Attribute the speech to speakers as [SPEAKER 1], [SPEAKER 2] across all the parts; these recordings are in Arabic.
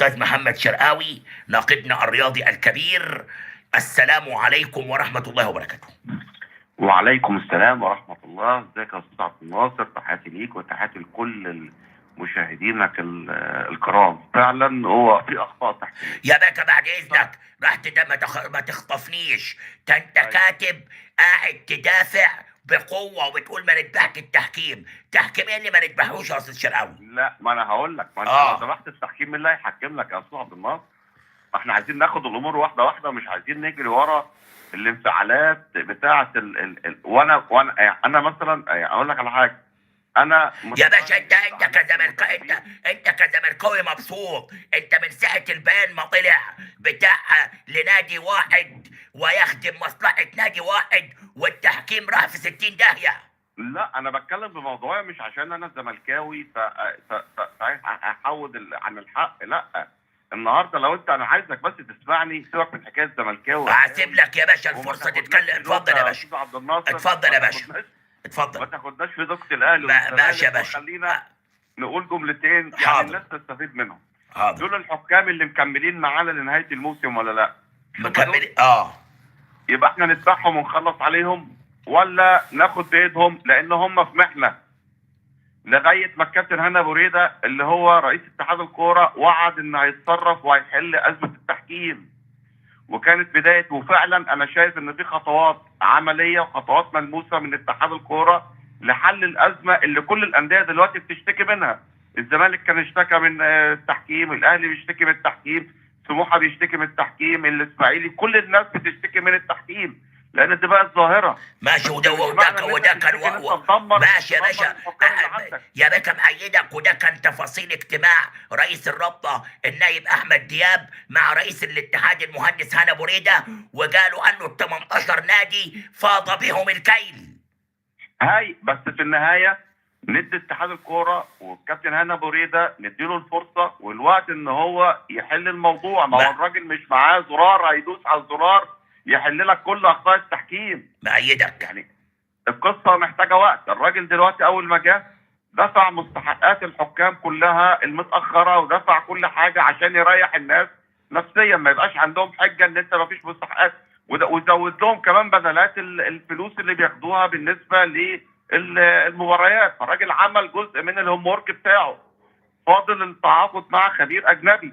[SPEAKER 1] الأستاذ محمد شرقاوي ناقدنا الرياضي الكبير. السلام عليكم ورحمة الله وبركاته.
[SPEAKER 2] وعليكم السلام ورحمة الله. ازيك يا أستاذ عبد الناصر؟ تحياتي ليك وتحياتي لكل مشاهدينك الكرام. فعلا هو في أخطاء تحكيمية.
[SPEAKER 1] يا باشا بعد إذنك ما تخطفنيش. أنت كاتب قاعد تدافع بقوة وبتقول ما نذبحش التحكيم. تحكيم ايه اللي ما نذبحوش يا أستاذ شرقاوي؟
[SPEAKER 2] لا، ما أنا هقول لك، ما أنت لو ذبحت التحكيم مين اللي هيحكم لك يا أستاذ عبد الناصر؟ احنا عايزين ناخد الأمور واحدة واحدة، مش عايزين نجري ورا الانفعالات بتاعة وانا مثلا اقول لك على حاجة. انا
[SPEAKER 1] يا باشا انت كزملكاوي، انت كزملكاوي مبسوط. انت من ساعه البيان ما طلع بتاع لنادي واحد ويخدم مصلحه نادي واحد والتحكيم راح في 60 داهيه.
[SPEAKER 2] لا، انا بتكلم بموضوعيه، مش عشان انا زملكاوي احود عن الحق. لا، النهارده لو انا عايزك بس تسمعني، سيبك من حكايه زملكاوي.
[SPEAKER 1] هسيب لك يا باشا الفرصه تتكلم. اتفضل يا باشا. اتفضل يا باشا. اتفضل.
[SPEAKER 2] ما تاخدناش في دوكة الاهلي
[SPEAKER 1] ماشي يا باشا.
[SPEAKER 2] خلينا نقول جملتين
[SPEAKER 1] حاضر.
[SPEAKER 2] الناس تستفيد منهم.
[SPEAKER 1] حاضر.
[SPEAKER 2] دول الحكام اللي مكملين معانا لنهايه الموسم ولا لا؟
[SPEAKER 1] مكملين.
[SPEAKER 2] يبقى احنا نذبحهم ونخلص عليهم ولا ناخد بايدهم؟ لان هم في محنه لغايه ما الكابتن هاني ابو ريده اللي هو رئيس اتحاد الكوره وعد انه هيتصرف وهيحل ازمه التحكيم، وكانت بدايه. وفعلا انا شايف ان في خطوات عمليه وخطوات ملموسه من اتحاد الكوره لحل الازمه اللي كل الانديه دلوقتي بتشتكي منها. الزمالك كان اشتكى من التحكيم، الاهلي بيشتكي من التحكيم، سموحه بيشتكي من التحكيم، الاسماعيلي، كل الناس بتشتكي من التحكيم لان دي بقت ظاهره.
[SPEAKER 1] ماشي. وده كان ماشي يا باشا. يا باشا مأيدك. وده كان تفاصيل اجتماع رئيس الرابطه النايب احمد دياب مع رئيس الاتحاد المهندس هاني ابو ريده، وقالوا انه ال 18 نادي فاض بهم الكيل.
[SPEAKER 2] هاي بس في النهايه ندي اتحاد الكوره والكابتن هاني ابو ريده نديله الفرصه والوقت ان هو يحل الموضوع. ما هو الراجل مش معاه زرار هيدوس على الزرار يحل لك كل اخطاء التحكيم.
[SPEAKER 1] مأيدك.
[SPEAKER 2] يعني القصه محتاجه وقت. الراجل دلوقتي اول ما جه دفع مستحقات الحكام كلها المتاخره ودفع كل حاجه عشان يريح الناس نفسيا، ما يبقاش عندهم حجه ان انت ما فيش مستحقات، وزود لهم كمان بدلات الفلوس اللي بياخدوها بالنسبه للمباريات. فالراجل عمل جزء من الهوم ورك بتاعه، فاضل التعاقد مع خبير اجنبي،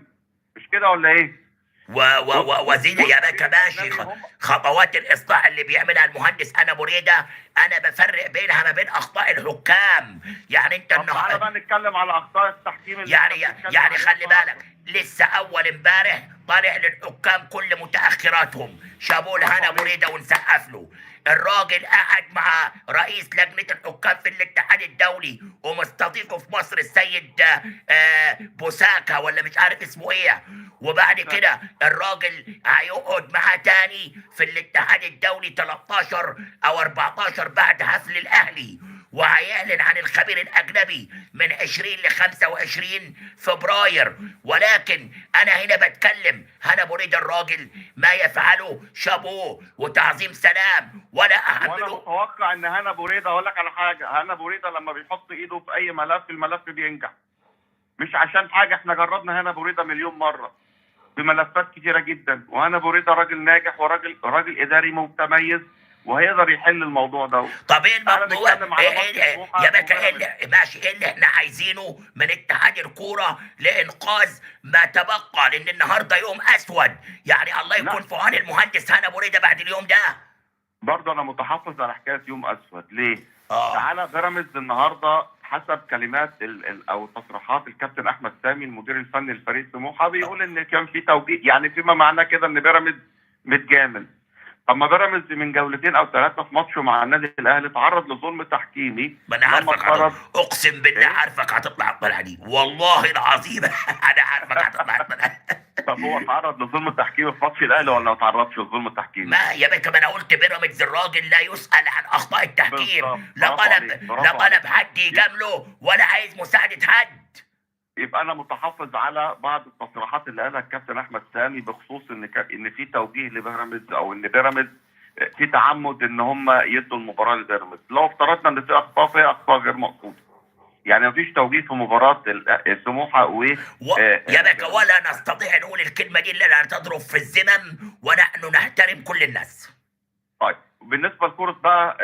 [SPEAKER 2] مش كده ولا ايه؟
[SPEAKER 1] وزيد يا باشا. ماشي. خطوات الاصلاح اللي بيعملها المهندس هاني ابو ريده انا بفرق بينها ما بين اخطاء الحكام. يعني انت
[SPEAKER 2] النهارده بقى نتكلم على اخطاء التحكيم
[SPEAKER 1] يعني خلي بالك، لسه اول امبارح طالع للحكام كل متاخراتهم. شابوه لهاني ابو ريده ونسقف له. الراجل قاعد مع رئيس لجنة الحكام في الاتحاد الدولي ومستضيفه في مصر السيد بوساكا ولا مش عارف اسمه ايه. وبعد كده الراجل هيقعد معاه تاني في الاتحاد الدولي 13 او 14 بعد حفل الاهلي، وهيعلن عن الخبير الاجنبي من 20 ل 25 فبراير. ولكن انا هنا بتكلم هاني ابو ريده الراجل ما يفعله شابوه وتعظيم سلام ولا احمله.
[SPEAKER 2] وانا متوقع ان هاني ابو ريده، اقول لك على حاجه، هاني ابو ريده لما بيحط ايده في اي ملف الملف بينجح. مش عشان حاجه، احنا جربنا هاني ابو ريده مليون مره بملفات كتيره جدا، وهاني ابو ريده راجل ناجح وراجل اداري متميز وهيقدر يحل الموضوع ده.
[SPEAKER 1] طب ايه الموضوع؟ يا باشا ماشي. ايه اللي احنا عايزينه من اتحاد الكوره لانقاذ ما تبقى؟ لان النهارده يوم اسود. يعني الله يكون في عون المهندس هاني ابو ريده بعد اليوم ده.
[SPEAKER 2] برضه انا متحفظ على حكايه يوم اسود. ليه؟ تعالى بيراميدز النهارده حسب كلمات او تصريحات الكابتن احمد سامي المدير الفني لفريق سموحه بيقول ان كان في توجيه، يعني فيما معناه كده ان بيراميدز متجامل. اما بيراميدز من جولتين او ثلاثه في ماتشه مع النادي الاهلي تعرض لظلم تحكيمي.
[SPEAKER 1] ما انا عارفك اقسم بالله عارفك هتطلع الطلعه دي، والله العظيم انا عارفك هتطلع الطلعه.
[SPEAKER 2] طب هو تعرض لظلم تحكيمي في ماتش الاهلي ولا ما تعرضش لظلم تحكيمي؟
[SPEAKER 1] ما يا باشا، ما انا قلت بيراميدز الراجل لا يسأل عن اخطاء التحكيم. لا طلب حد يجامله ولا عايز مساعده حد.
[SPEAKER 2] يبقى انا متحفظ على بعض التصريحات اللي قالها الكابتن احمد سامي بخصوص ان في توجيه لبيراميدز او ان بيراميدز في تعمد ان هم يدوا المباراه لبيراميدز. لو افترضنا ان في اخطاء، فهي اخطاء غير مقصوده. يعني مفيش توجيه في مباراه سموحه
[SPEAKER 1] يا باشا ولا نستطيع نقول الكلمه دي الا ان تضرب في الزمن، ونحن نحترم كل الناس.
[SPEAKER 2] طيب بالنسبه لكره بقى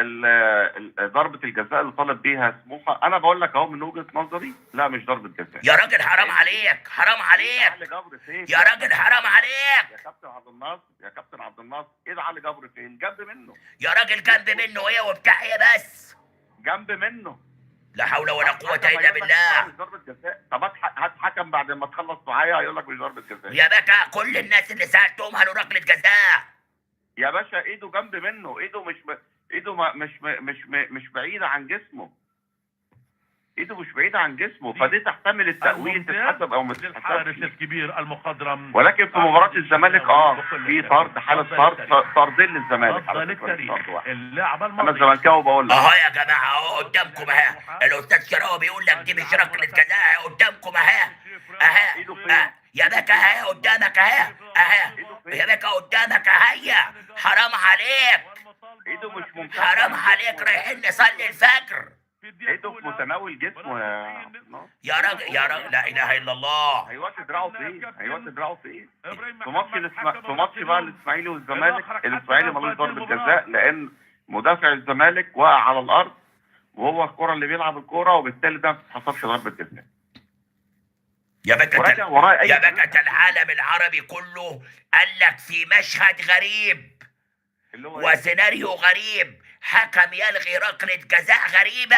[SPEAKER 2] ضربه الجزاء اللي طالب بيها سموحه، انا بقول لك اهو من وجهه نظري لا مش ضربه جزاء.
[SPEAKER 1] يا راجل حرام عليك، حرام عليك
[SPEAKER 2] علي جبر فين؟
[SPEAKER 1] يا راجل، حرام عليك
[SPEAKER 2] يا كابتن عبد الناصر، يا كابتن عبد الناصر، ايه ده علي جبر فين؟ جنب منه.
[SPEAKER 1] يا راجل، جنب منه ايه وبتاع ايه بس؟
[SPEAKER 2] جنب منه.
[SPEAKER 1] لا حول ولا قوة
[SPEAKER 2] حكم
[SPEAKER 1] إلا
[SPEAKER 2] هيقول لك
[SPEAKER 1] بالله.
[SPEAKER 2] مش ضربه جزاء. طب هات حكم بعد ما تخلص معايا هيقول لك مش ضربه جزاء.
[SPEAKER 1] يا باشا كل الناس اللي سألتهم قالوا ركلة جزاء.
[SPEAKER 2] يا باشا ايده جنب منه، ايده ايده مش بعيده عن جسمه. ايده مش بعيده عن جسمه، فدي تحتمل التأويل تتحسب او ما
[SPEAKER 3] للحارس
[SPEAKER 2] تتحسبش.
[SPEAKER 3] الكبير المخضرم.
[SPEAKER 2] ولكن في مباراة الزمالك في طرد، حالة طردين للزمالك على
[SPEAKER 3] افضل
[SPEAKER 2] فكرة،
[SPEAKER 3] التاريخ
[SPEAKER 2] طرد واحد.
[SPEAKER 3] اللاعب
[SPEAKER 2] انا
[SPEAKER 3] الماضي.
[SPEAKER 2] الزملكاوي بقول لك
[SPEAKER 1] اهو يا جماعة، اهو قدامكم اهي الاستاذ شراوي بيقول لك دي مش ركلة جزاء، قدامكم اهي اهي. يا باشا اهي قدامك اهي اهي. يا باشا قدامك اهي. حرام عليك،
[SPEAKER 2] ايده مش ممتازة.
[SPEAKER 1] حرام عليك، رايحين نصلي الفجر.
[SPEAKER 2] ايده في متناول جسمه يا عبد الناصر.
[SPEAKER 1] يا راجل يا راجل، لا اله الا الله.
[SPEAKER 2] هيوطي دراعه فين؟ هيوطي دراعه فين؟ في ماتش بقى الاسماعيلي والزمالك، الاسماعيلي ملوش ضربة جزاء لان مدافع الزمالك وقع على الارض وهو الكرة اللي بيلعب الكرة، وبالتالي ده ما بتتحسبش ضربة جزاء.
[SPEAKER 1] يا
[SPEAKER 2] وراجع ورايا
[SPEAKER 1] يا
[SPEAKER 2] اي
[SPEAKER 1] باشا العالم العربي كله قال لك في مشهد غريب
[SPEAKER 2] اللي هو إيه؟
[SPEAKER 1] وسيناريو غريب، حكم يلغي ركلة جزاء غريبة.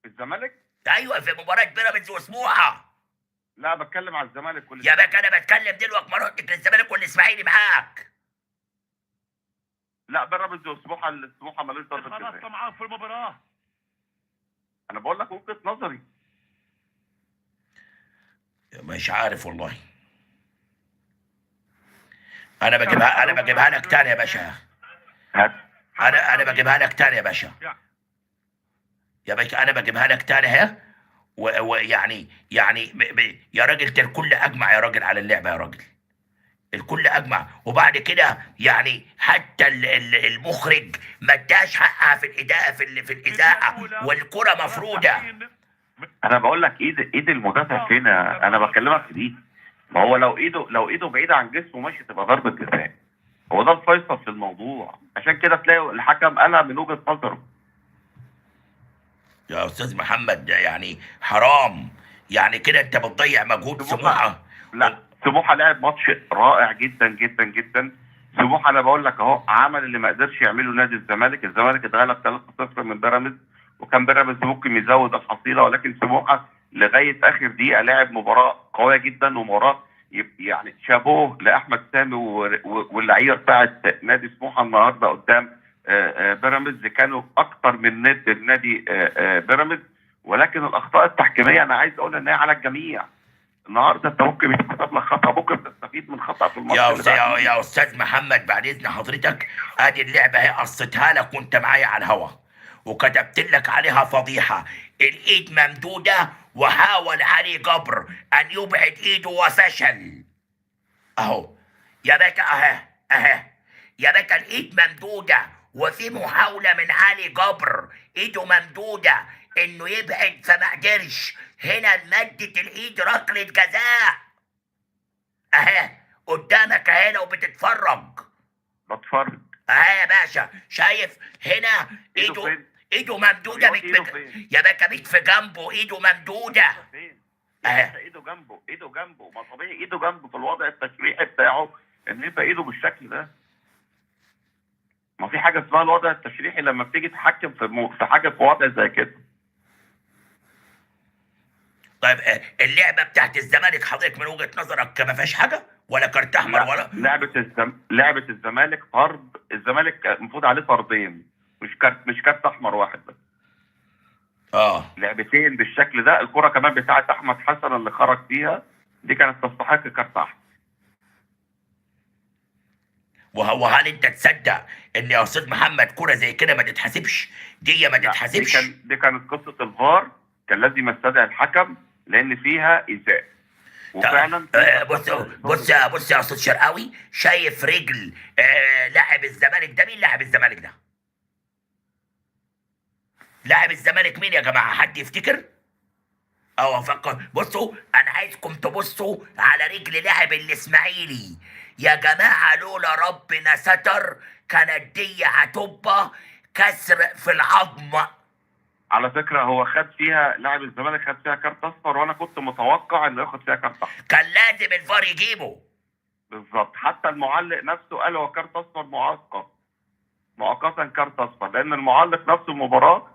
[SPEAKER 2] الزمالك؟
[SPEAKER 1] ايوه في مباراة بيراميدز وسموحة.
[SPEAKER 2] لا بتكلم على الزمالك كل
[SPEAKER 1] يا باشا انا بتكلم دلوقتي، ما رحتش للزمالك والاسماعيلي معاك.
[SPEAKER 2] لا بيراميدز وسموحه، السموحه مالوش ضربه
[SPEAKER 3] خلصت
[SPEAKER 2] جزاء.
[SPEAKER 3] معاه في المباراة.
[SPEAKER 2] انا بقول لك وجهه نظري.
[SPEAKER 1] مش عارف والله. انا بجيبها لك تاني يا باشا.
[SPEAKER 2] هات.
[SPEAKER 1] انا بجيبها لك تاني يا باشا. يا باشا انا بجيبها لك تاني اهي. ويعني يا راجل ده الكل اجمع يا راجل على اللعبه يا راجل. الكل اجمع، وبعد كده يعني حتى المخرج ما اداش حقها في الاداء في الاذاعه، والكره مفروده.
[SPEAKER 2] انا بقول لك ايد المدافع فين؟ انا بكلمك في دي. ما هو لو ايده بعيده عن جسمه ماشي تبقى ضربه جزاء. هو ده الفيصل في الموضوع، عشان كده تلاقي الحكم قالها من وجهه نظره.
[SPEAKER 1] يا استاذ محمد يعني حرام، يعني كده انت بتضيع مجهود سموحه.
[SPEAKER 2] لا سموحه لعب ماتش رائع جدا جدا جدا. سموحه انا بقول لك اهو عمل اللي ما قدرش يعمله نادي الزمالك. الزمالك اتغلب 3-0 من بيراميدز، وكان بيراميدز ممكن يزود الحصيله، ولكن سموحه لغايه اخر دقيقه لعب مباراه قويه جدا، ومباراه يعني شابوه لاحمد سامي واللعيبه بتاعت نادي سموحه النهارده قدام بيراميدز كانوا اكتر من نادي بيراميدز. ولكن الاخطاء التحكيميه انا عايز اقول ان هي على الجميع. النهارده انت ممكن يتكتب لك خطا، ممكن تستفيد من خطا في الماتش.
[SPEAKER 1] يا استاذ محمد بعد اذن حضرتك، ادي اللعبه هي قصيتها لك وانت معايا على الهوا، وكتبت لك عليها فضيحه. الايد ممدوده وحاول علي جبر ان يبعد ايده وفشل. اهو يا باشا اهي يا باشا الايد ممدوده، وفي محاوله من علي جبر ايده ممدوده انه يبعد فما قدرش. هنا مدت الايد ركله جزاء اهي قدامك اهي لو بتتفرج.
[SPEAKER 2] بتفرج
[SPEAKER 1] اهي يا باشا، شايف هنا ايده ممدوده يا باشا بيت في جنبه ايده ممدوده
[SPEAKER 2] اهي. ايده جنبه ما طبيعي ايده جنبه في الوضع التشريحي بتاعه ان يبقى ايده بالشكل ده. ما في حاجه اسمها الوضع التشريحي لما بتيجي تحكم في حاجه في وضع زي كده.
[SPEAKER 1] طيب اللعبه بتاعت الزمالك حضرتك من وجهه نظرك ما فيهاش حاجه ولا كارت احمر ولا
[SPEAKER 2] لعبه الزمالك طرد. الزمالك المفروض عليه طردين، مش كارت احمر واحد بس. لعبتين بالشكل ده. الكره كمان بتاعت احمد حسن اللي خرج فيها دي كانت تستحق كارت احمر.
[SPEAKER 1] وهل انت تصدق ان يا استاذ محمد كرة زي كده ما تتحسبش؟ دي ما تتحسبش.
[SPEAKER 2] دي كانت قصه الفار، كان لازم يستدعي الحكم لان فيها ايذاء. وفعلا
[SPEAKER 1] بص يا استاذ شرقاوي، شايف رجل لاعب الزمالك ده؟ مين لاعب الزمالك ده؟ لاعب الزمالك مين يا جماعه؟ حد يفتكر؟ بصوا، انا عايزكم تبصوا على رجل لاعب الاسماعيلي يا جماعه، لولا ربنا ستر كانت دي هتبقى كسر في العظم.
[SPEAKER 2] على فكره هو خد فيها، لاعب الزمالك خد فيها كارت اصفر، وانا كنت متوقع انه ياخد فيها كارت احمر.
[SPEAKER 1] كان لازم الفار يجيبه.
[SPEAKER 2] بالظبط، حتى المعلق نفسه قال هو كارت اصفر مؤقتا كارت اصفر، لان المعلق نفسه المباراه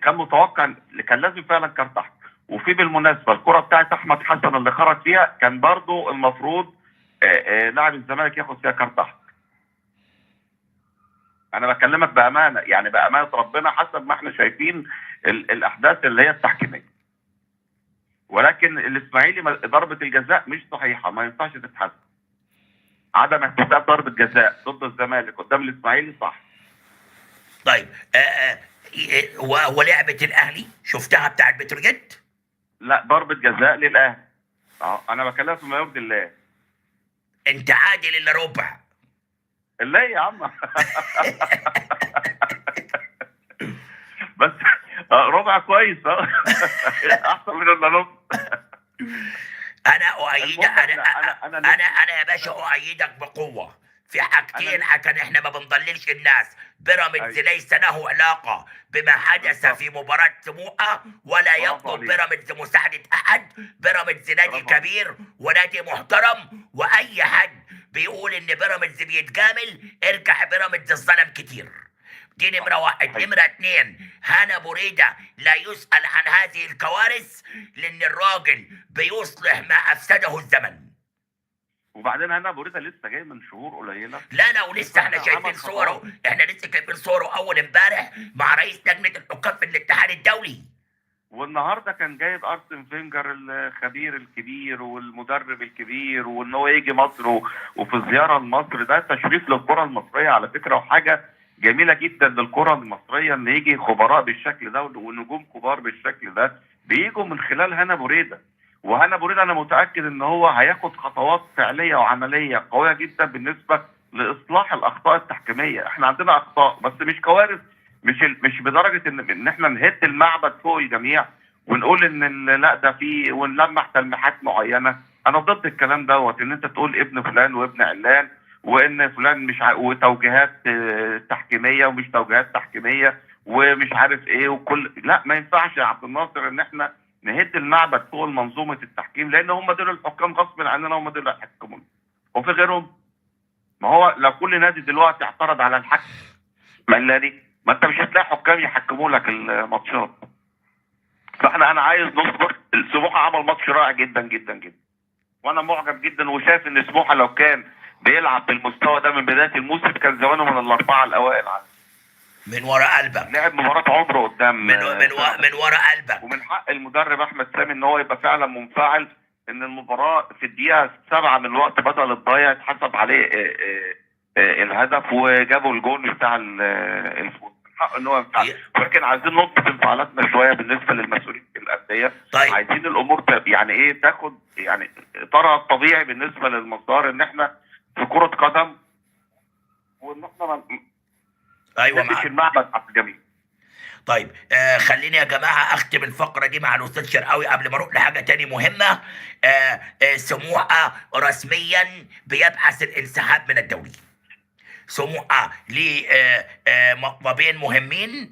[SPEAKER 2] كان متوقع كان لازم فعلا كارت احمر. وفي بالمناسبه الكره بتاعت احمد حسن اللي خرج فيها كان برضو المفروض لاعب الزمالك ياخد فيها كارت احمر. انا بكلمك بامانه، يعني بامانه ربنا، حسب ما احنا شايفين الاحداث اللي هي التحكيميه. ولكن الاسماعيلي ضربه الجزاء مش صحيحه، ما ينفعش تتحسب. عدم احتساب ضربه جزاء ضد الزمالك قدام الاسماعيلي صح.
[SPEAKER 1] طيب ولعبه الاهلي شفتها بتاعت بتروجيت؟
[SPEAKER 2] لا، ضربه جزاء للاهلي. انا بكلمك بما يرضي الله.
[SPEAKER 1] انت عادل الا ربع.
[SPEAKER 2] لا يا عم. بس ربع كويس. احسن من الا نص.
[SPEAKER 1] انا اؤيد انا يا باشا اؤيدك بقوه في حاجتين عشان احنا ما بنضللش الناس. بيراميدز ليس له علاقه بما حدث في مباراه سموحه، ولا يطلب بيراميدز مساعده احد. بيراميدز نادي كبير ونادي محترم، واي حد بيقول ان بيراميدز بيتجامل ارجع، بيراميدز الظلم كتير. دي نمرة واحد. نمرة اتنين، هنا بريدة لا يسأل عن هذه الكوارث، لأن الراجل بيصلح ما أفسده الزمن.
[SPEAKER 2] وبعدين هنا بريدة لسه جاي من شهور قليلة.
[SPEAKER 1] لا ولسه احنا شايفين صوره، احنا لسه شايفين صوره أول امبارح مع رئيس لجنة الحكام في الاتحاد الدولي.
[SPEAKER 2] والنهارده كان جايب ارسن فينجر الخبير الكبير والمدرب الكبير، وان هو يجي مصر وفي زياره لمصر. ده تشريف للكره المصريه على فكره، وحاجه جميله جدا للكره المصريه ان يجي خبراء بالشكل ده ونجوم كبار بالشكل ده بيجوا من خلال هنا بريده. وهنا بريده انا متاكد ان هو هياخد خطوات فعليه وعمليه قويه جدا بالنسبه لاصلاح الاخطاء التحكيميه. احنا عندنا اخطاء بس مش كوارث، مش بدرجه ان احنا نهد المعبد فوق الجميع ونقول ان لا ده في ونلمح تلميحات معينه. انا ضد الكلام دوت، ان انت تقول ابن فلان وابن علان، وان فلان مش وتوجيهات تحكيميه ومش توجيهات تحكيميه ومش عارف ايه وكل. لا، ما ينفعش يا عبد الناصر ان احنا نهد المعبد فوق منظومه التحكيم، لان هم دول الحكام غصب عننا، هم دول اللي هيحكمونا وفي غيرهم. ما هو لو كل نادي دلوقتي اعترض على الحكم ملاني، ما انت مش هتلاقي حكام يحكموا لك الماتشات. انا عايز نصبر. سموحه عمل ماتش رائع جدا جدا جدا، وانا معجب جدا وشايف ان سموحه لو كان بيلعب بالمستوى ده من بدايه الموسم كان زمانه من الاربعه الاوائل.
[SPEAKER 1] من ورا قلبك
[SPEAKER 2] لعب مباراه عمره قدام
[SPEAKER 1] من ورا قلبك.
[SPEAKER 2] ومن حق المدرب احمد سامي ان هو يبقى فعلا منفعل ان المباراه في الدقيقه 7 من الوقت بدل الضايع اتحسب عليه الهدف وجابوا الجون بتاع الفوز. حق ان هو ينفعل، ولكن عايزين نضبط انفعالاتنا شويه بالنسبه للمسؤولين في الانديه.
[SPEAKER 1] طيب.
[SPEAKER 2] عايزين الامور يعني ايه تاخد يعني اطارها الطبيعي بالنسبه للمسار، ان احنا في كره قدم وان احنا
[SPEAKER 1] ايوه
[SPEAKER 2] المعبد على الجميع.
[SPEAKER 1] طيب خليني يا جماعه اختم الفقره دي مع الاستاذ شرقاوي قبل ما اروح لحاجه تاني مهمه. سموحه رسميا بيبحث الانسحاب من الدوري. سموحه ليه مطلبين مهمين،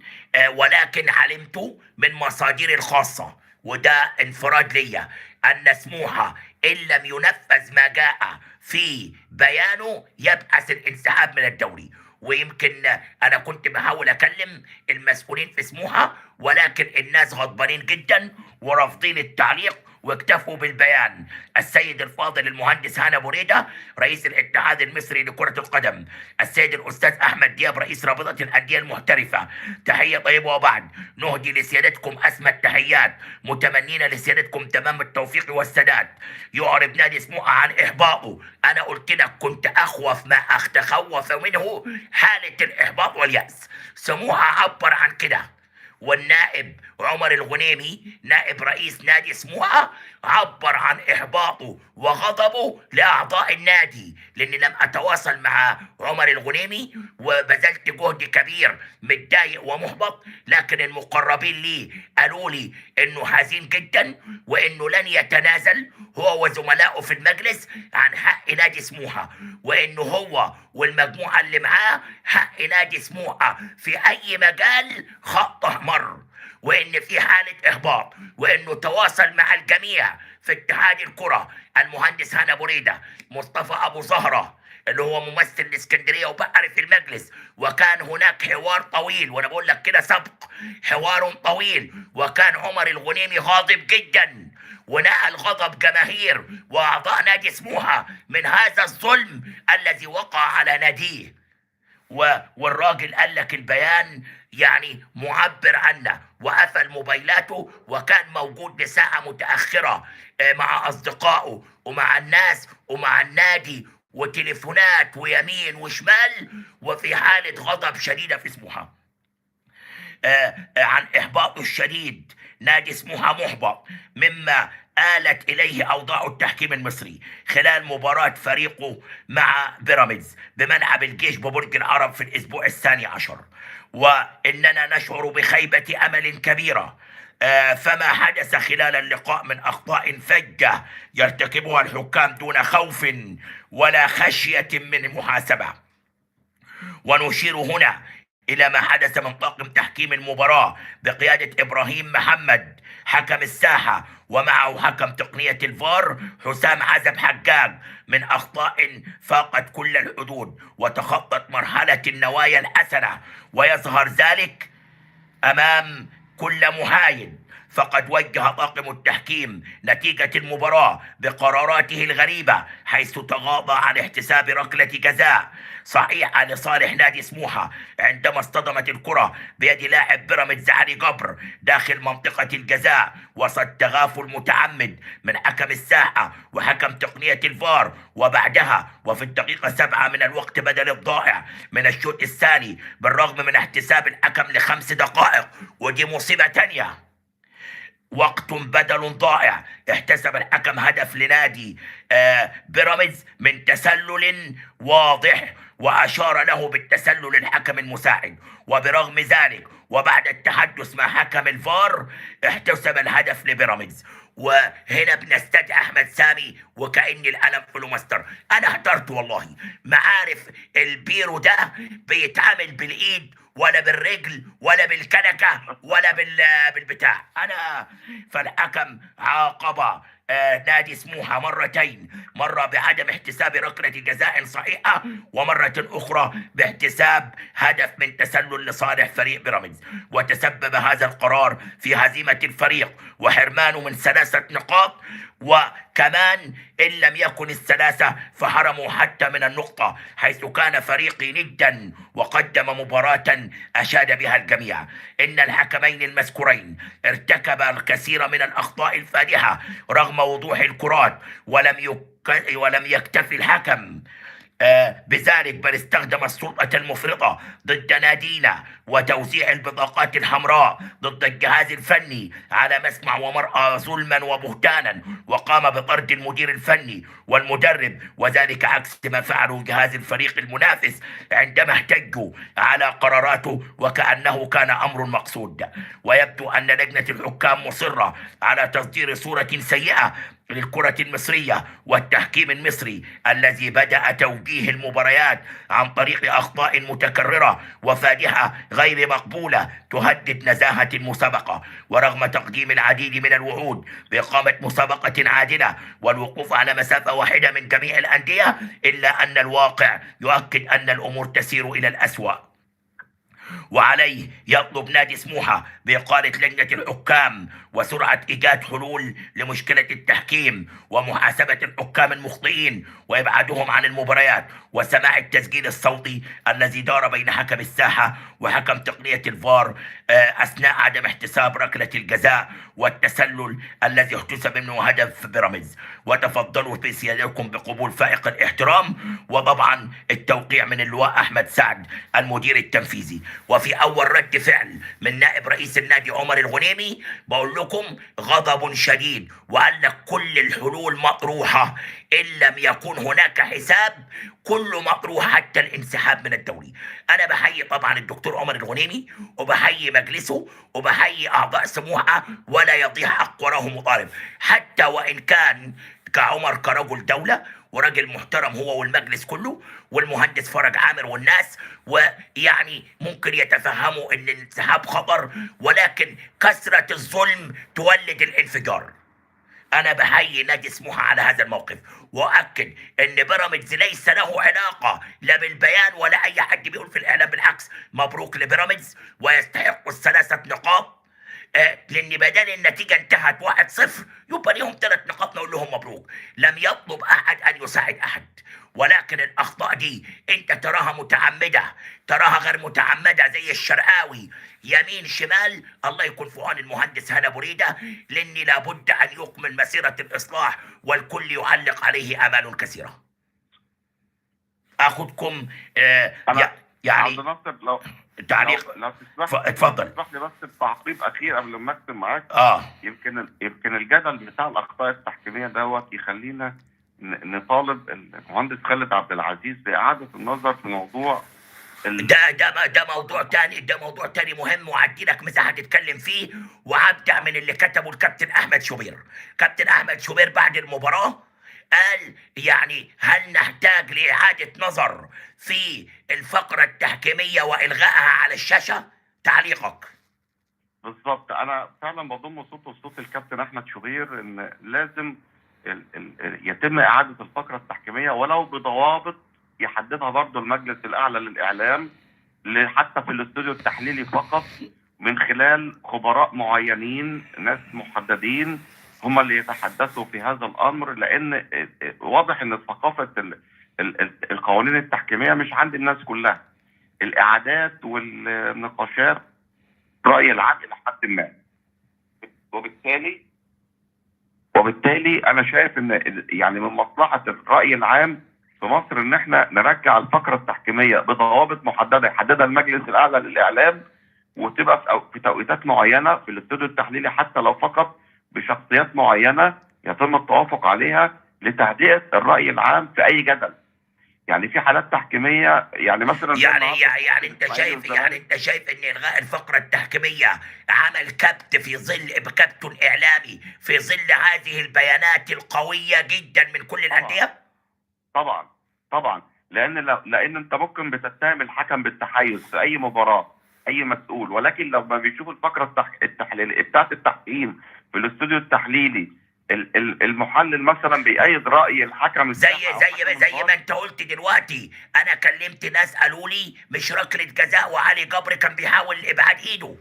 [SPEAKER 1] ولكن علمت من مصادري الخاصه وده انفراد ليا ان سموحه ان لم ينفذ ما جاء في بيانه يبحث الانسحاب من الدوري. ويمكن انا كنت بحاول اكلم المسؤولين في سموحه، ولكن الناس غضبانين جدا ورافضين التعليق واكتفوا بالبيان. السيد الفاضل المهندس هنا بريدة رئيس الاتحاد المصري لكرة القدم، السيد الأستاذ أحمد دياب رئيس رابطة الأندية المحترفة، تحية طيبة. وبعد نهدي لسيادتكم أسمى التحيات متمنين لسيادتكم تمام التوفيق والسداد. يعرب نادي سموحة عن إحباطه. أنا قلت لك كنت أخوف ما أتخوف منه حالة الإحباط واليأس. سموحة عبر عن كده، والنائب عمر الغنيمي نائب رئيس نادي سموحة عبر عن إحباطه وغضبه لأعضاء النادي، لأني لم أتواصل مع عمر الغنيمي وبذلت جهد كبير، متضايق ومحبط، لكن المقربين لي قالوا لي إنه حزين جدا وإنه لن يتنازل هو وزملائه في المجلس عن حق نادي سموحة، وإنه هو والمجموعة اللي معاه حق نادي سموحة في أي مجال خط أحمر، وإن في حالة إحباط، وإنه تواصل مع الجميع في اتحاد الكرة، المهندس هنا بريدة، مصطفى أبو زهرة اللي هو ممثل الإسكندرية وبقري في المجلس، وكان هناك حوار طويل، وأنا بقول لك كده سبق حوار طويل، وكان عمر الغنيمي غاضب جدا ونقل غضب جماهير وأعضاء نادي سموحة من هذا الظلم الذي وقع على ناديه. والراجل قال لك البيان يعني معبر عنه، وقفل موبايلاته وكان موجود لساعة متأخرة مع أصدقائه ومع الناس ومع النادي، وتليفونات ويمين وشمال، وفي حالة غضب شديدة في سموحة عن إحباطه الشديد. نادي سموحة محبط مما آلت إليه أوضاع التحكيم المصري خلال مباراة فريقه مع بيراميدز بملعب الجيش ببرج العرب في الأسبوع الثاني عشر، وإننا نشعر بخيبة أمل كبيرة. فما حدث خلال اللقاء من أخطاء فجة يرتكبها الحكام دون خوف ولا خشية من محاسبة. ونشير هنا إلى ما حدث من طاقم تحكيم المباراة بقيادة إبراهيم محمد حكم الساحة، ومعه حكم تقنية الفار حسام عزب حجاج، من أخطاء فاقت كل الحدود وتخطت مرحلة النوايا الحسنة، ويظهر ذلك أمام كل محايد. فقد وجه طاقم التحكيم نتيجة المباراة بقراراته الغريبة، حيث تغاضى عن احتساب ركلة جزاء صحيحة لصالح نادي سموحة عندما اصطدمت الكرة بيد لاعب بيراميدز علي جبر داخل منطقة الجزاء، وسط تغافل متعمد من حكم الساحة وحكم تقنية الفار. وبعدها وفي الدقيقة 7 من الوقت بدل الضائع من الشوط الثاني، بالرغم من احتساب الحكم ل5 دقائق، ودي مصيبة تانية، وقت بدل ضائع، احتسب الحكم هدف لنادي بيراميدز من تسلل واضح، وأشار له بالتسلل الحكم المساعد. وبرغم ذلك وبعد التحدث مع حكم الفار احتسب الهدف لبيراميدز. وهنا بنستدعي أحمد سامي وكأني القلم فلوماستر. أنا احترت والله، معارف البيرو ده بيتعامل بالإيد ولا بالرجل ولا بالكنكة ولا بالبتاع. فالحكم عاقب نادي سموحة مرتين، مرة بعدم احتساب ركلة جزاء صحيحة، ومرة أخرى باحتساب هدف من تسلل لصالح فريق بيراميدز. وتسبب هذا القرار في هزيمة الفريق وحرمانه من 3 نقاط، وكمان إن لم يكن ال3 فحرموا حتى من النقطة، حيث كان فريقي ندا وقدم مباراة أشاد بها الجميع. إن الحكمين المذكورين ارتكبا الكثير من الأخطاء الفادحة رغم وضوح الكرات، ولم يكتفي الحكم بذلك، بل استخدم السلطة المفرطة ضد نادينا وتوزيع البطاقات الحمراء ضد الجهاز الفني على مسمع ومرأى ظلما وبهتانا، وقام بطرد المدير الفني والمدرب، وذلك عكس ما فعله جهاز الفريق المنافس عندما احتجوا على قراراته وكأنه كان أمر مقصود. ويبدو أن لجنة الحكام مصرة على تصدير صورة سيئة للكرة المصرية والتحكيم المصري الذي بدأ توجيه المباريات عن طريق أخطاء متكررة وفادحة غير مقبولة تهدد نزاهة المسابقة. ورغم تقديم العديد من الوعود بإقامة مسابقة عادلة والوقوف على مسافة واحدة من جميع الأندية، إلا أن الواقع يؤكد أن الأمور تسير إلى الأسوأ. وعليه يطلب نادي سموحة بإقالة لجنة الحكام وسرعة إيجاد حلول لمشكلة التحكيم ومحاسبة الحكام المخطئين وإبعادهم عن المباريات وسماع التسجيل الصوتي الذي دار بين حكم الساحة وحكم تقنية الفار أثناء عدم احتساب ركلة الجزاء والتسلل الذي احتسب منه هدف بيراميدز. وتفضلوا بسيادتكم بقبول فائق الاحترام، وطبعا التوقيع من اللواء أحمد سعد المدير التنفيذي. وفي أول رد فعل من نائب رئيس النادي عمر الغنيمي بقول لكم غضب شديد، وقال لك كل الحلول مطروحة إن لم يكن هناك حساب، كله مطروح حتى الانسحاب من الدوري. أنا بحيي طبعا الدكتور عمر الغنيمي وبحيي مجلسه وبحيي أعضاء سموحة، ولا يضيع حق وراه مطالب، حتى وإن كان كعمر كرجل دولة وراجل محترم هو والمجلس كله والمهندس فرج عامر والناس، ويعني ممكن يتفهموا ان الانسحاب خطر، ولكن كثرة الظلم تولد الانفجار. انا بحيي نادي سموحه على هذا الموقف، واؤكد ان بيراميدز ليس له علاقه لا بالبيان ولا اي حد بيقول في الاعلام، بالعكس مبروك لبيراميدز ويستحقوا الثلاثه نقاط. لان بدل النتيجه انتهت 1-0 يبقى ليهم 3 نقاط نقول لهم مبروك. لم يطلب احد ان يساعد احد، ولكن الاخطاء دي انت تراها متعمده، تراها غير متعمده زي الشرقاوي يمين شمال. الله يكون في عون المهندس هنا بريده، لان لابد ان يكمل مسيره الاصلاح والكل يعلق عليه امال كثيره. اخذكم يعني
[SPEAKER 2] عبد الناصر لو
[SPEAKER 1] تعليق.
[SPEAKER 2] لو تسمح
[SPEAKER 1] اتفضل.
[SPEAKER 2] تسمح لي بس بتعقيب اخير قبل ما اختم معاك. يمكن الجدل بتاع الاخطاء التحكيميه دوت يخلينا نطالب المهندس خالد عبد العزيز باعاده النظر في موضوع
[SPEAKER 1] ده موضوع تاني مهم، وهدي لك مساحه تتكلم فيه. وهبدا من اللي كتبه الكابتن احمد شوبير. كابتن احمد شوبير بعد المباراه قال يعني هل نحتاج لاعاده نظر في الفقره التحكيميه والغائها على الشاشه؟ تعليقك.
[SPEAKER 2] بالظبط، انا فعلا بضم صوت وصوت الكابتن احمد شوبير ان لازم يتم اعاده الفقره التحكيميه ولو بضوابط يحددها برضه المجلس الاعلى للاعلام، حتى في الاستوديو التحليلي فقط، من خلال خبراء معينين ناس محددين هم اللي يتحدثوا في هذا الامر، لان واضح ان ثقافه القوانين التحكيميه مش عند الناس كلها. الاعادات والنقاشات راي العام الى حد ما، وبالتالي انا شايف ان يعني من مصلحه الراي العام في مصر ان احنا نرجع الفقره التحكيميه بضوابط محدده يحددها المجلس الاعلى للاعلام، وتبقى في توقيتات معينه في الاستوديو التحليلي، حتى لو فقط بشخصيات معينه يتم التوافق عليها لتهدئه الراي العام في اي جدل. يعني في حالات تحكيميه يعني مثلا
[SPEAKER 1] يعني انت شايف ان الغاء الفقره التحكيميه عمل كبت في ظل كبت اعلامي في ظل هذه البيانات القويه جدا من كل الانديه؟
[SPEAKER 2] طبعا لان انت ممكن بتتهم الحكم بالتحيز في اي مباراه اي مسؤول، ولكن لو ما بيشوف الفقره التحليليه بتاعت التحكيم في الاستوديو التحليلي المحلل مثلا بيأيد رأي الحكم
[SPEAKER 1] زي ما انت قلت دلوقتي. انا كلمت ناس قالوا لي مش ركلة جزاء وعلي جبر كان بيحاول ابعاد ايده.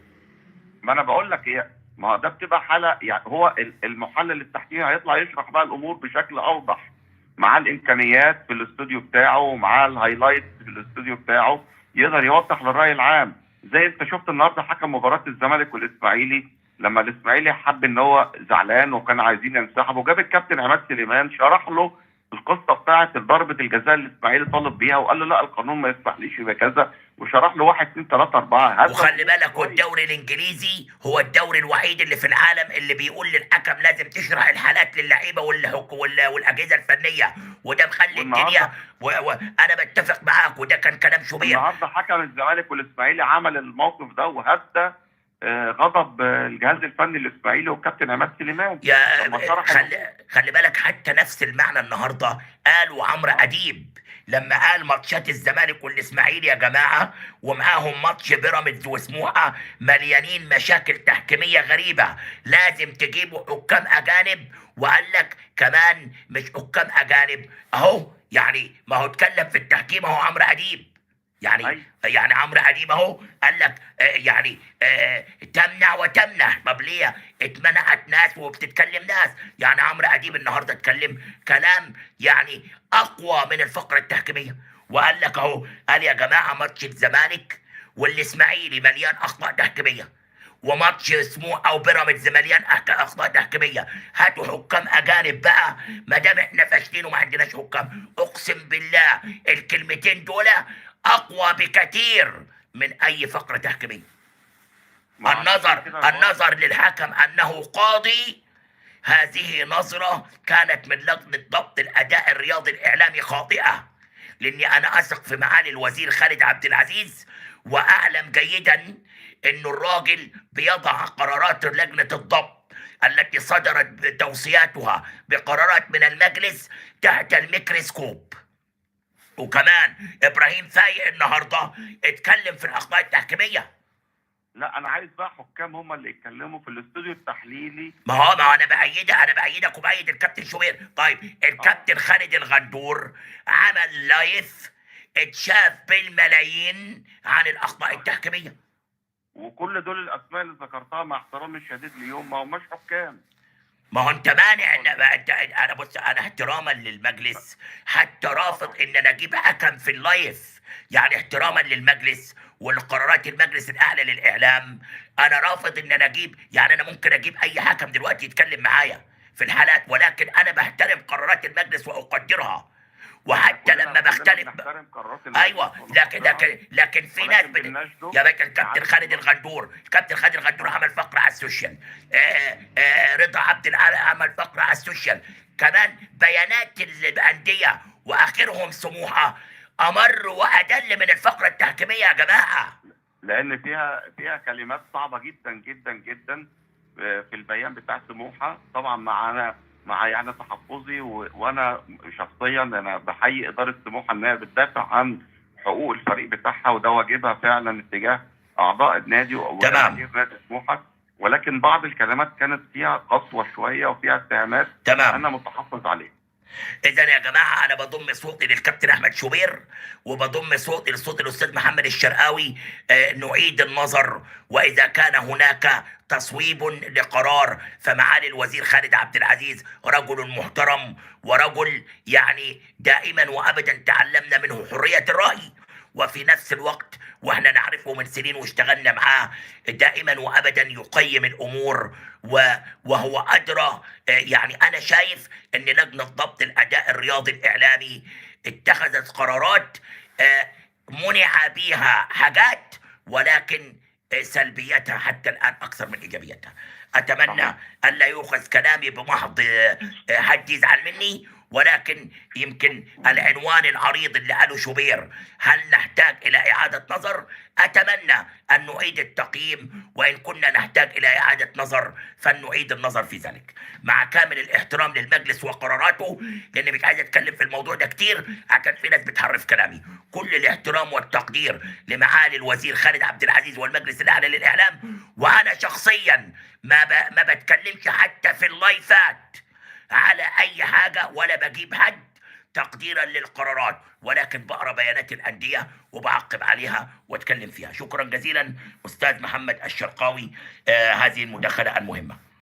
[SPEAKER 2] ما انا بقول لك ايه، ما ده بتبقى حالة، يعني هو المحلل التحكيمي هيطلع يشرح بقى الامور بشكل اوضح مع الامكانيات في الاستوديو بتاعه ومع الهايلايت في الاستوديو بتاعه، يقدر يوضح للرأي العام. زي انت شفت النهارده حكم مباراة الزمالك والاسماعيلي لما الاسماعيلي حب ان هو زعلان وكانوا عايزين ينسحبوا، جاب الكابتن عماد سليمان شرح له القصه بتاعه ضربه الجزاء اللي الاسماعيلي طالب بيها، وقال له لا القانون ما يسمحليش يبقى كذا، وشرح له 1 2 3 4.
[SPEAKER 1] وخلي بالك والدوري الانجليزي هو الدوري الوحيد اللي في العالم اللي بيقول للحكم لازم تشرح الحالات للعيبه والاجهزه الفنيه، وده مخلي الدنيا وانا بتفق معاك، وده كان كلام شوبير.
[SPEAKER 2] النهارده حكم الزمالك والاسماعيلي عمل الموقف ده وهدى غضب الجهاز الفني الاسماعيلي والكابتن عماد سليمان.
[SPEAKER 1] خلي بالك حتى نفس المعنى النهارده قالوا عمرو اديب لما قال ماتشات الزمالك والاسماعيلي يا جماعه ومعاهم ماتش بيراميدز وسموحه مليانين مشاكل تحكيميه غريبه، لازم تجيبوا حكام اجانب. وقال لك كمان مش حكام اجانب اهو، يعني ما هو اتكلم في التحكيم اهو عمرو اديب. يعني
[SPEAKER 2] أيوة.
[SPEAKER 1] يعني عمرو اديب اهو قال لك يعني تمنع وتمنع. طب ليه اتمنعت ناس وبتتكلم ناس؟ يعني عمرو اديب النهارده اتكلم كلام يعني اقوى من الفقره التحكيميه، وقال لك اهو، قال يا جماعه ماتش الزمالك والاسماعيلي مليان اخطاء تحكيميه، وماتش سموحه او بيراميدز مليان اخطاء تحكيميه. هاتوا حكام اجانب بقى ما دام احنا فاشلين وما عندناش حكام. اقسم بالله الكلمتين دول اقوى بكثير من اي فقره تحكيميه.
[SPEAKER 2] ما عشان
[SPEAKER 1] النظر
[SPEAKER 2] كده أنا بقول لك.
[SPEAKER 1] النظر للحكم انه قاضي، هذه نظرة كانت من لجنة ضبط الأداء الرياضي الإعلامي خاطئة، لأني أنا أثق في معالي الوزير خالد عبد العزيز، وأعلم جيدا أن الراجل بيضع قرارات لجنة الضبط التي صدرت توصياتها بقرارات من المجلس تحت الميكروسكوب. وكمان إبراهيم فايق النهاردة اتكلم في الأخطاء التحكيمية.
[SPEAKER 2] لا انا عايز بقى حكام هم اللي يتكلموا في الاستوديو التحليلي.
[SPEAKER 1] ما انا بايدك وبايد الكابتن شوبير. طيب الكابتن خالد الغندور عمل لايف اتشاف بالملايين عن الاخطاء التحكيميه.
[SPEAKER 2] وكل دول الاسماء اللي ذكرتها مع احترامي الشديد ليهم ما هماش حكام.
[SPEAKER 1] ما هو انت مانع انا بص، انا احتراما للمجلس حتى رافض ان انا اجيب حكم في اللايف، يعني احتراما للمجلس والقرارات المجلس الاعلى للاعلام. انا رافض ان انا اجيب، يعني انا ممكن اجيب اي حكم دلوقتي يتكلم معايا في الحالات، ولكن انا بحترم قرارات المجلس واقدرها. وحتى لما بختلف
[SPEAKER 2] بنحترم قرارات المجلس
[SPEAKER 1] ايوه، لكن في ناس يا باشا الكابتن خالد الغندور عمل فقره على السوشيال، رضا عبد العال عمل فقره على السوشيال، كمان بيانات الانديه واخرهم سموحه امر وادل من الفقره التحكيميه يا جماعه.
[SPEAKER 2] لان فيها كلمات صعبه جدا جدا جدا في البيان بتاع سموحه. طبعا مع يعني تحفظي وانا شخصيا انا بحيي اداره سموحه انها بتدافع عن حقوق الفريق بتاعها، وده واجبها فعلا اتجاه اعضاء النادي وجماهير نادي سموحه. ولكن بعض الكلمات كانت فيها قسوه شويه وفيها اتهامات انا متحفظ عليها.
[SPEAKER 1] إذا يا جماعة أنا بضم صوتي للكابتن أحمد شوبير وبضم صوتي لصوت الأستاذ محمد الشرقاوي. نعيد النظر، وإذا كان هناك تصويب لقرار فمعالي الوزير خالد عبد العزيز رجل محترم ورجل يعني دائما وأبدا تعلمنا منه حرية الرأي، وفي نفس الوقت واحنا نعرفه من سنين واشتغلنا معاه دائما وابدا يقيم الامور وهو ادرى. يعني انا شايف ان لجنه ضبط الاداء الرياضي الاعلامي اتخذت قرارات منع بيها حاجات، ولكن سلبياتها حتى الان اكثر من ايجابياتها. اتمنى الا يؤخذ كلامي بمحض حد يزعل مني، ولكن يمكن العنوان العريض اللي قاله شوبير هل نحتاج إلى إعادة نظر؟ أتمنى أن نعيد التقييم، وإن كنا نحتاج إلى إعادة نظر فلنعيد النظر في ذلك مع كامل الاحترام للمجلس وقراراته، لأني مش عايز أتكلم في الموضوع ده كتير عشان في ناس بتحرف كلامي. كل الاحترام والتقدير لمعالي الوزير خالد عبد العزيز والمجلس الأعلى للإعلام، وأنا شخصيا ما بتكلمش حتى في اللايفات على اي حاجة ولا بجيب حد تقديرا للقرارات، ولكن بقرا بيانات الاندية وبعقب عليها واتكلم فيها. شكرا جزيلا استاذ محمد الشرقاوي، هذه المداخلة المهمة.